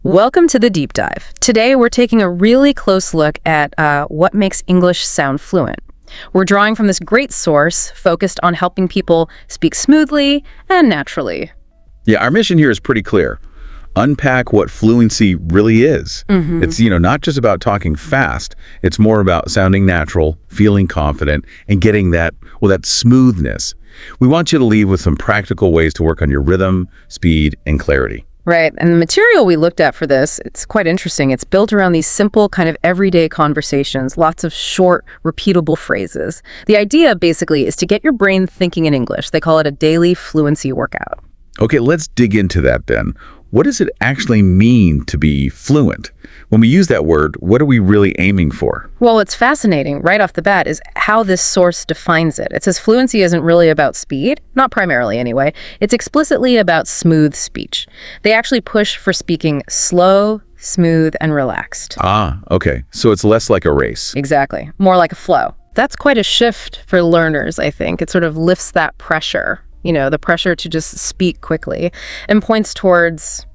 Welcome to the deep dive. Today, we're taking a really close look at what makes English sound fluent. We're drawing from this great source focused on helping people speak smoothly and naturally. Yeah, our mission here is pretty clear. Unpack what fluency really is. It's, not just about talking fast. It's more about sounding natural, feeling confident, and getting that smoothness. We want you to leave with some practical ways to work on your rhythm, speed, and clarity. Right, and the material we looked at for this, it's quite interesting. It's built around these simple kind of everyday conversations, lots of short, repeatable phrases. The idea, basically, is to get your brain thinking in English. They call it a daily fluency workout. Okay, let's dig into that then. What does it actually mean to be fluent? When we use that word, what are we really aiming for? Well, what's fascinating right off the bat is how this source defines it. It says fluency isn't really about speed, not primarily anyway. It's explicitly about smooth speech. They actually push for speaking slow, smooth, and relaxed. Ah, okay. So it's less like a race. Exactly. More like a flow. That's quite a shift for learners, I think. It sort of lifts that pressure, the pressure to just speak quickly, and points towards,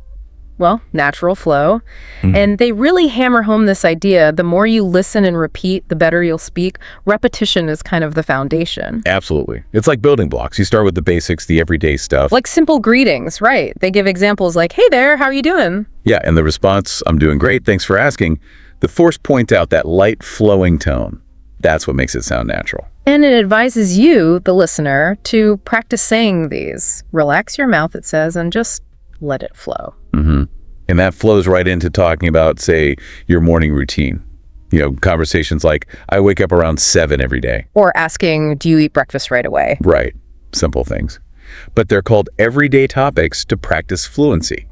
natural flow. And they really hammer home this idea, the more you listen and repeat, the better you'll speak. Repetition is kind of the foundation. Absolutely. It's like building blocks. You start with the basics, the everyday stuff. Like simple greetings, right? They give examples like, hey there, how are you doing? Yeah, and the response, I'm doing great, thanks for asking. The force point out that light flowing tone. That's what makes it sound natural. And it advises you, the listener, to practice saying these. Relax your mouth, it says, and just let it flow. And that flows right into talking about, say, your morning routine. Conversations like, I wake up around 7 every day. Or asking, do you eat breakfast right away? Right. Simple things. But they're called everyday topics to practice fluency.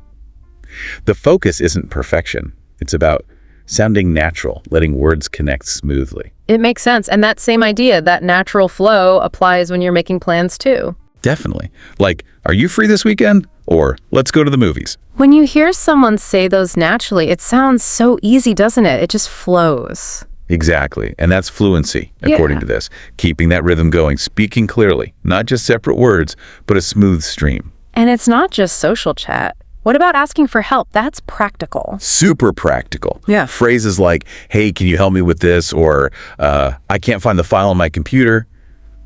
The focus isn't perfection. It's about sounding natural, letting words connect smoothly. It makes sense. And that same idea, that natural flow, applies when you're making plans too. Definitely. Like, are you free this weekend? Or let's go to the movies. When you hear someone say those naturally, it sounds so easy, doesn't it? It just flows. Exactly. And that's fluency, according to this. Keeping that rhythm going, speaking clearly, not just separate words, but a smooth stream. And it's not just social chat. What about asking for help? That's practical. Super practical. Yeah. Phrases like, hey, can you help me with this? Or I can't find the file on my computer.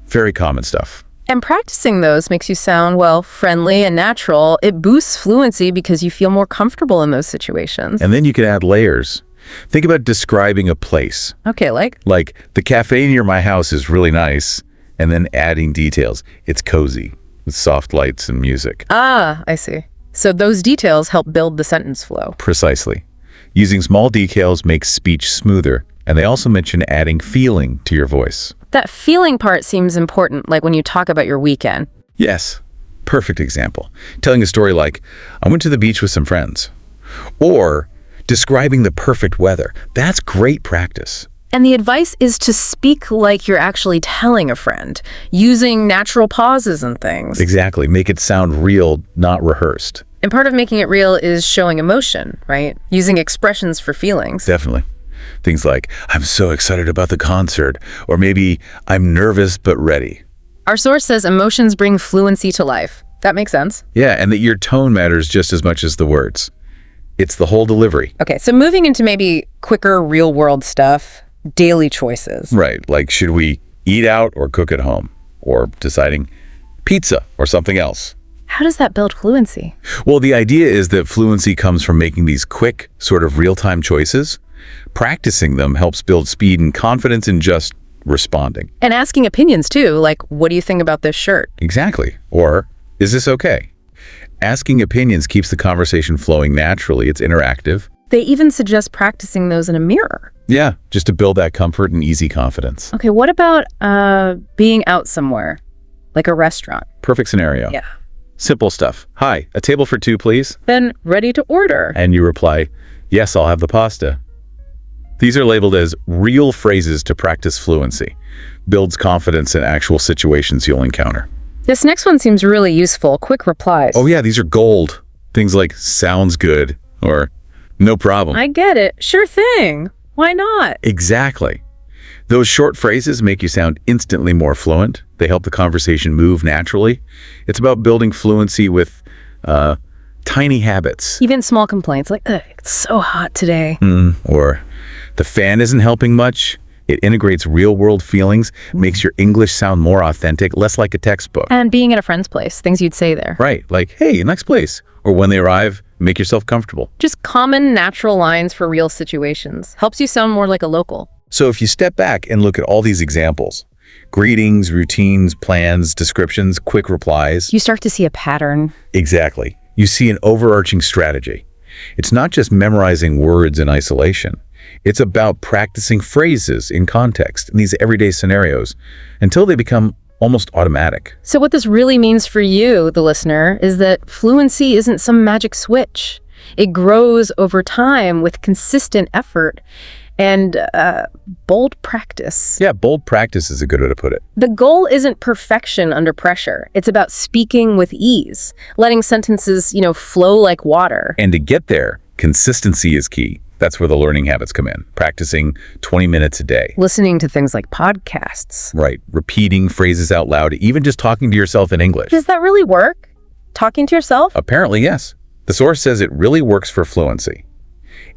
Very common stuff. And practicing those makes you sound, friendly and natural. It boosts fluency because you feel more comfortable in those situations. And then you can add layers. Think about describing a place. Okay, like? Like, the cafe near my house is really nice. And then adding details. It's cozy with soft lights and music. Ah, I see. So those details help build the sentence flow. Precisely. Using small details makes speech smoother. And they also mention adding feeling to your voice. That feeling part seems important, like when you talk about your weekend. Yes. Perfect example. Telling a story like, I went to the beach with some friends. Or describing the perfect weather. That's great practice. And the advice is to speak like you're actually telling a friend, using natural pauses and things. Exactly. Make it sound real, not rehearsed. And part of making it real is showing emotion, right? Using expressions for feelings. Definitely. Things like, I'm so excited about the concert, or maybe I'm nervous but ready. Our source says emotions bring fluency to life. That makes sense. Yeah, and that your tone matters just as much as the words. It's the whole delivery. Okay, so moving into maybe quicker real-world stuff, daily choices. Right, like should we eat out or cook at home? Or deciding pizza or something else. How does that build fluency? Well, the idea is that fluency comes from making these quick, sort of real-time choices. Practicing them helps build speed and confidence in just responding. And asking opinions too, like, what do you think about this shirt? Exactly. Or, is this okay? Asking opinions keeps the conversation flowing naturally. It's interactive. They even suggest practicing those in a mirror. Yeah, just to build that comfort and easy confidence. Okay, what about being out somewhere, like a restaurant? Perfect scenario. Yeah. Simple stuff. Hi, a table for 2, please. Then ready to order. And you reply, yes, I'll have the pasta. These are labeled as real phrases to practice fluency. Builds confidence in actual situations you'll encounter. This next one seems really useful. Quick replies. Oh yeah, these are gold. Things like, sounds good, or no problem. I get it. Sure thing. Why not? Exactly. Those short phrases make you sound instantly more fluent. They help the conversation move naturally. It's about building fluency with Tiny habits. Even small complaints like, ugh, it's so hot today. Or the fan isn't helping much. It integrates real-world feelings, makes your English sound more authentic, less like a textbook. And being at a friend's place, things you'd say there. Right, like, hey, nice place. Or when they arrive, make yourself comfortable. Just common, natural lines for real situations. Helps you sound more like a local. So if you step back and look at all these examples, greetings, routines, plans, descriptions, quick replies. You start to see a pattern. Exactly. You see an overarching strategy. It's not just memorizing words in isolation. It's about practicing phrases in context in these everyday scenarios until they become almost automatic. So what this really means for you, the listener, is that fluency isn't some magic switch. It grows over time with consistent effort and bold practice. Yeah, bold practice is a good way to put it. The goal isn't perfection under pressure. It's about speaking with ease, letting sentences, flow like water. And to get there, consistency is key. That's where the learning habits come in. Practicing 20 minutes a day. Listening to things like podcasts. Right. Repeating phrases out loud, even just talking to yourself in English. Does that really work? Talking to yourself? Apparently, yes. The source says it really works for fluency.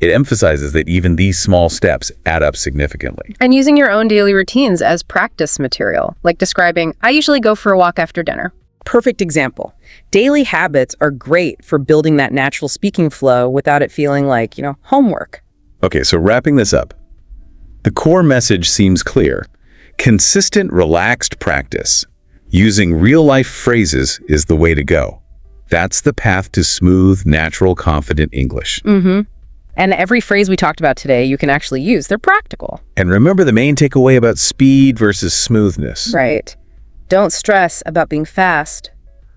It emphasizes that even these small steps add up significantly. And using your own daily routines as practice material, like describing, I usually go for a walk after dinner. Perfect example. Daily habits are great for building that natural speaking flow without it feeling like, homework. Okay, so wrapping this up. The core message seems clear. Consistent, relaxed practice using real-life phrases is the way to go. That's the path to smooth, natural, confident English. And every phrase we talked about today, you can actually use. They're practical. And remember the main takeaway about speed versus smoothness. Right. Don't stress about being fast.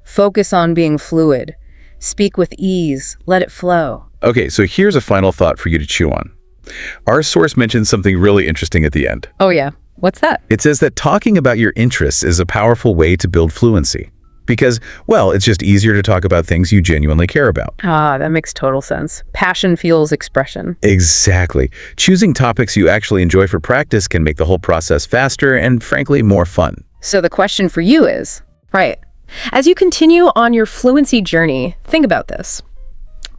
Focus on being fluid. Speak with ease. Let it flow. Okay, so here's a final thought for you to chew on. Our source mentions something really interesting at the end. Oh, yeah. What's that? It says that talking about your interests is a powerful way to build fluency. Because, well, it's just easier to talk about things you genuinely care about. Ah, that makes total sense. Passion fuels expression. Exactly. Choosing topics you actually enjoy for practice can make the whole process faster and, frankly, more fun. So the question for you is, right, as you continue on your fluency journey, think about this.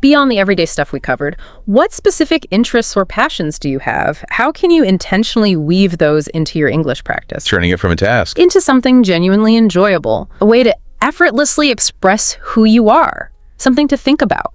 Beyond the everyday stuff we covered, what specific interests or passions do you have? How can you intentionally weave those into your English practice? Turning it from a task into something genuinely enjoyable, a way to effortlessly express who you are, something to think about.